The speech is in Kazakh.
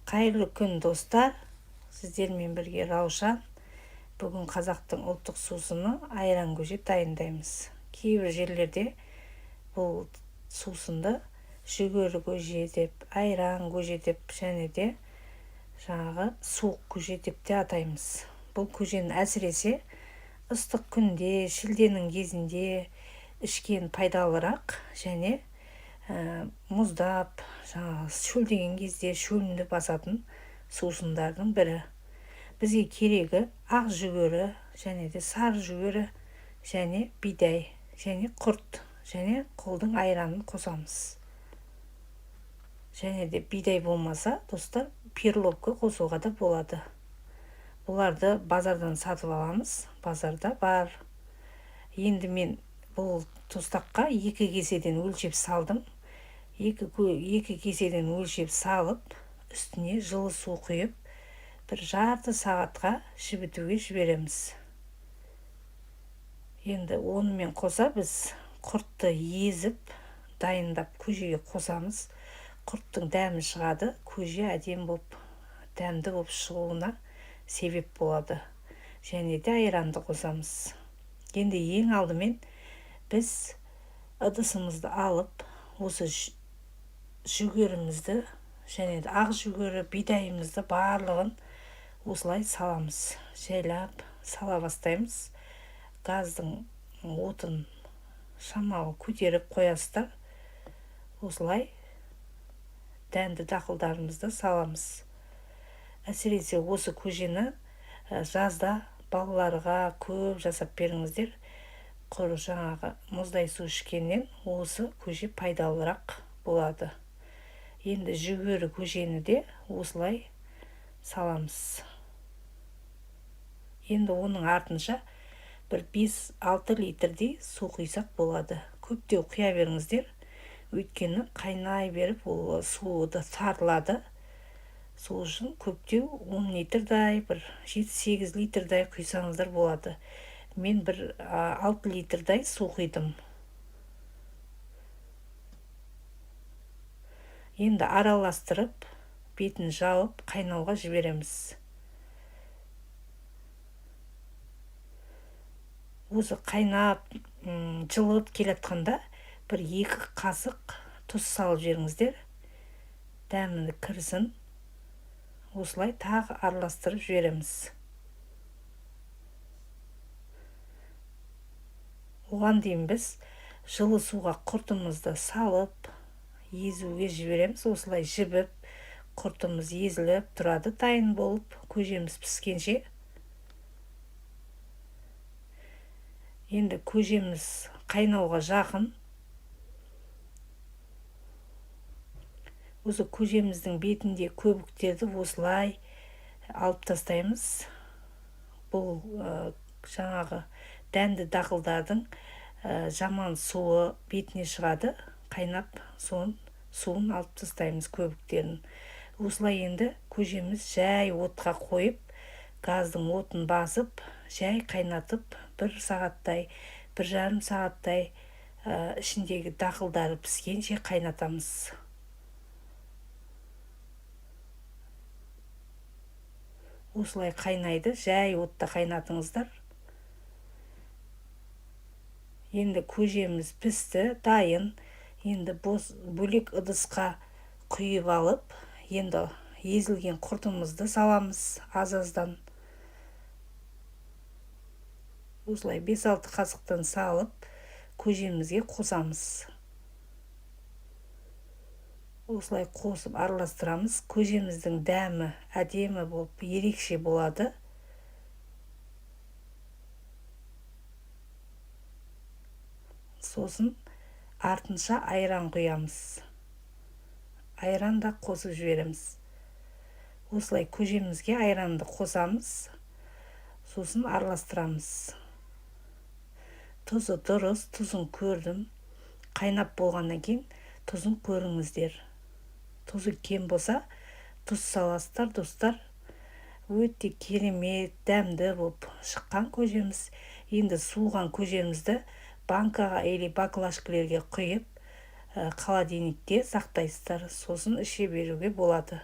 Қайырлы күн достар, сіздермен бірге Раушан. Бүгін қазақтың ұлттық сусыны айран көже дайындаймыз. Кейбір жерлерде бұл сусынды жүгері көже деп, айран көже деп, және де суық көже деп те атаймыз. Бұл көжені әсіресе ыстық күнде, шілденің кезінде ішкен пайдалырақ, және мұздап, шөлдеген кезде шөлімді басатын сусындардың бірі. Бізге керегі ақ жүгері, және де сары жүгері, және бидай, және құрт, және қолдың айранын қосамыз. Және де бидай болмаса, достар, перловка қосуға да болады. Бұларды базардан сатып аламыз, базарда бар. Енді мен бұл тостаққа 2 кеседен өлшеп салдым. 2 кеседен өлшеп салып, үстіне жылы су құйып, бір жарты сағатқа жібітуге жібереміз. Енді онымен қоса біз құртты езіп, дайындап көжеге қосамыз. Құрттың дәмі шығады, көже әдемі болып, дәмді болып шығуына себеп болады. Және де айранды қосамыз. Енді ең алдымен біз ыдысымызды алып, осы жүгерімізді, және де ақ жүгері, бидайымызды барлығын осылай саламыз. Жайлап сала бастаймыз. Газдың отын шамалы көтеріп қоясыздар. Осылай дәнді дақылдарымызды саламыз. Әсіресе осы көжені жазда балаларға көп жасап беріңіздер. Мұздай су ішкеннен осы көже пайдалырақ болады. Енді жүгері көжені де осылай саламыз. Енді оның артынша бір 5-6 литрдей су құйсақ болады. Көптеу құя беріңіздер. Өйткені қайнай беріп, ол суы да сарылады. Сол үшін көптеу 10 литрдай, бір 7-8 литрдай құйсаңыздар болады. Мен бір 6 литрдай су құйдым. Енді араластырып, бетін жауып, қайнауға жібереміз. Өзі қайнап, жылып келатқанда бір 2 қасық тұз салып жеріңіздер. Дәмі кірсін. Осылай тағы араластырып жібереміз. Оған дейін біз жылы суға құртымызды салып, езуге жібереміз. Осылай жібіп, құртымыз езіліп тұрады, дайын болып, көжеміз піскенше. Енді көжеміз қайнауға жақын. Осы көжеміздің бетінде көбіктерді осылай алып тастаймыз. Бұл дәнді дақылдардың жаман суы бетіне шығады. Қайнап, суын алып тастаймыз көбіктерін. Осылай енді көжеміз жай отқа қойып, газдың отын басып, жай қайнатып, 1 сағаттай, 1,5 сағаттай ішіндегі дақылдары піскенше қайнатамыз. Осылай қайнайды, жай отта қайнатыңыздар. Енді көжеміз пісті, дайын. Енді бөлек ыдысқа құйып алып, енді езілген құртымызды саламыз аз-аздан. Осылай 5-6 қасықтан салып, көжемізге қосамыз. Осылай қосып араластырамыз. Көжеміздің дәмі әдемі болып, ерекше болады. Сосын артынша айран құямыз. Айран да қосып жібереміз. Осылай көжемізге айранды қосамыз. Сосын араластырамыз. Тұзы дұрыс, тұзын көрдім. Қайнап болғаннан кейін тұзын көріңіздер. Тұзы кем болса, тұз саласыздар, достар. Өте керемет, дәмді болып шыққан көжеміз. Енді суыған көжемізді банкаға или баклажкілерге құйып, холодильникте сақтайсыздар. Сосын іше беруге болады.